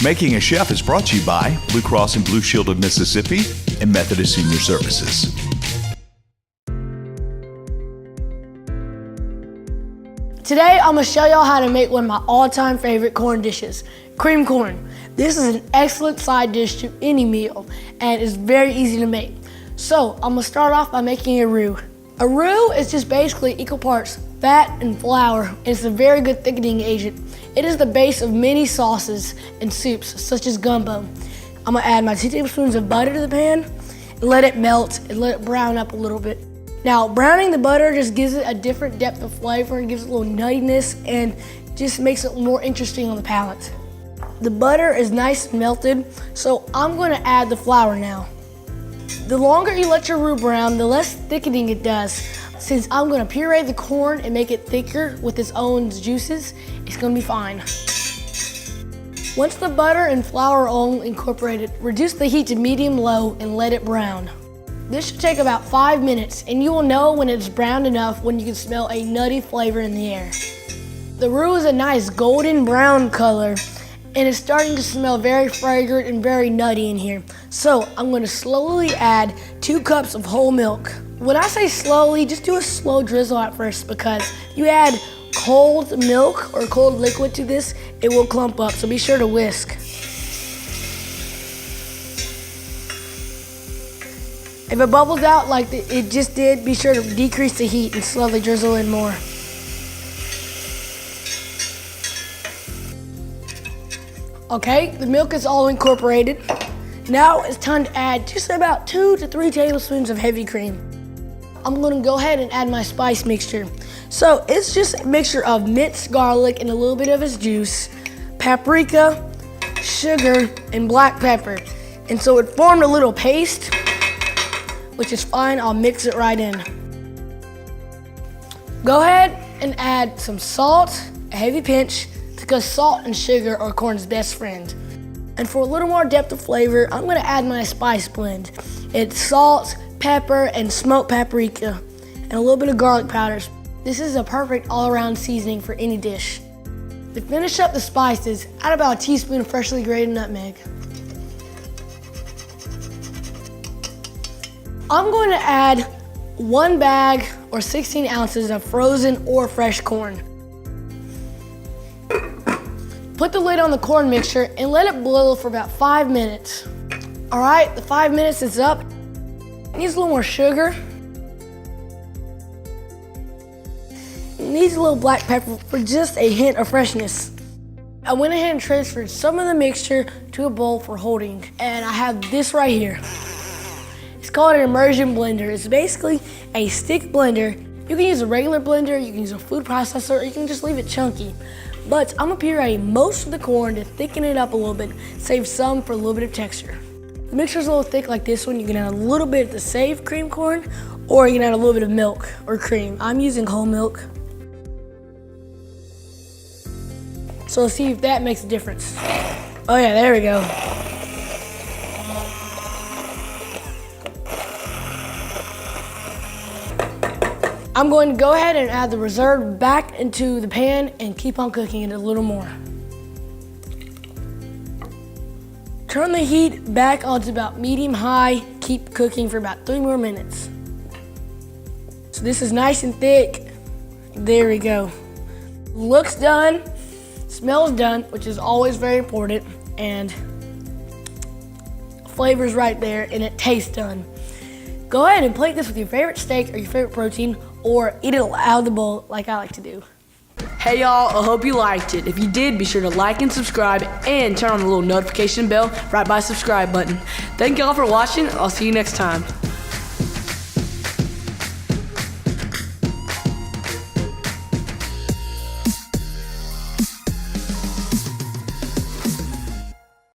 Making a Chef is brought to you by Blue Cross and Blue Shield of Mississippi and Methodist Senior Services. Today, I'm gonna show y'all how to make one of my all-time favorite corn dishes, cream corn. This is an excellent side dish to any meal, and it's very easy to make. So, I'm gonna start off by making a roux. A roux is just basically equal parts fat and flour, and it's a very good thickening agent. It is the base of many sauces and soups, such as gumbo. I'm gonna add my 2 tablespoons of butter to the pan, and let it melt, and let it brown up a little bit. Now, browning the butter just gives it a different depth of flavor, and gives it a little nuttiness, and just makes it more interesting on the palate. The butter is nice and melted, so I'm gonna add the flour now. The longer you let your roux brown, the less thickening it does. Since I'm gonna puree the corn and make it thicker with its own juices, it's gonna be fine. Once the butter and flour are all incorporated, reduce the heat to medium-low and let it brown. This should take about 5 minutes, and you will know when it's browned enough when you can smell a nutty flavor in the air. The roux is a nice golden brown color, and it's starting to smell very fragrant and very nutty in here. So I'm gonna slowly add 2 cups of whole milk. When I say slowly, just do a slow drizzle at first, because if you add cold milk or cold liquid to this, it will clump up, so be sure to whisk. If it bubbles out like it just did, be sure to decrease the heat and slowly drizzle in more. Okay, the milk is all incorporated. Now it's time to add just about 2 to 3 tablespoons of heavy cream. I'm gonna go ahead and add my spice mixture. So it's just a mixture of minced garlic and a little bit of its juice, paprika, sugar, and black pepper. And so it formed a little paste, which is fine. I'll mix it right in. Go ahead and add some salt, a heavy pinch, because salt and sugar are corn's best friend. And for a little more depth of flavor, I'm gonna add my spice blend. It's salt, pepper, and smoked paprika, and a little bit of garlic powders. This is a perfect all-around seasoning for any dish. To finish up the spices, add about a teaspoon of freshly grated nutmeg. I'm going to add 1 bag or 16 ounces of frozen or fresh corn. Put the lid on the corn mixture and let it boil for about 5 minutes. All right, the 5 minutes is up. It needs a little more sugar. It needs a little black pepper for just a hint of freshness. I went ahead and transferred some of the mixture to a bowl for holding, and I have this right here. It's called an immersion blender. It's basically a stick blender. You can use a regular blender, you can use a food processor, or you can just leave it chunky. But I'm gonna puree most of the corn to thicken it up a little bit, save some for a little bit of texture. The mixture's a little thick like this one. You can add a little bit to save cream corn, or you can add a little bit of milk or cream. I'm using whole milk. So let's see if that makes a difference. Oh yeah, there we go. I'm going to go ahead and add the reserve back into the pan and keep on cooking it a little more. Turn the heat back onto about medium-high. Keep cooking for about 3 more minutes. So this is nice and thick. There we go. Looks done, smells done, which is always very important, and flavor's right there, and it tastes done. Go ahead and plate this with your favorite steak or your favorite protein, or eat it out of the bowl like I like to do. Hey y'all, I hope you liked it. If you did, be sure to like and subscribe and turn on the little notification bell right by the subscribe button. Thank y'all for watching. I'll see you next time.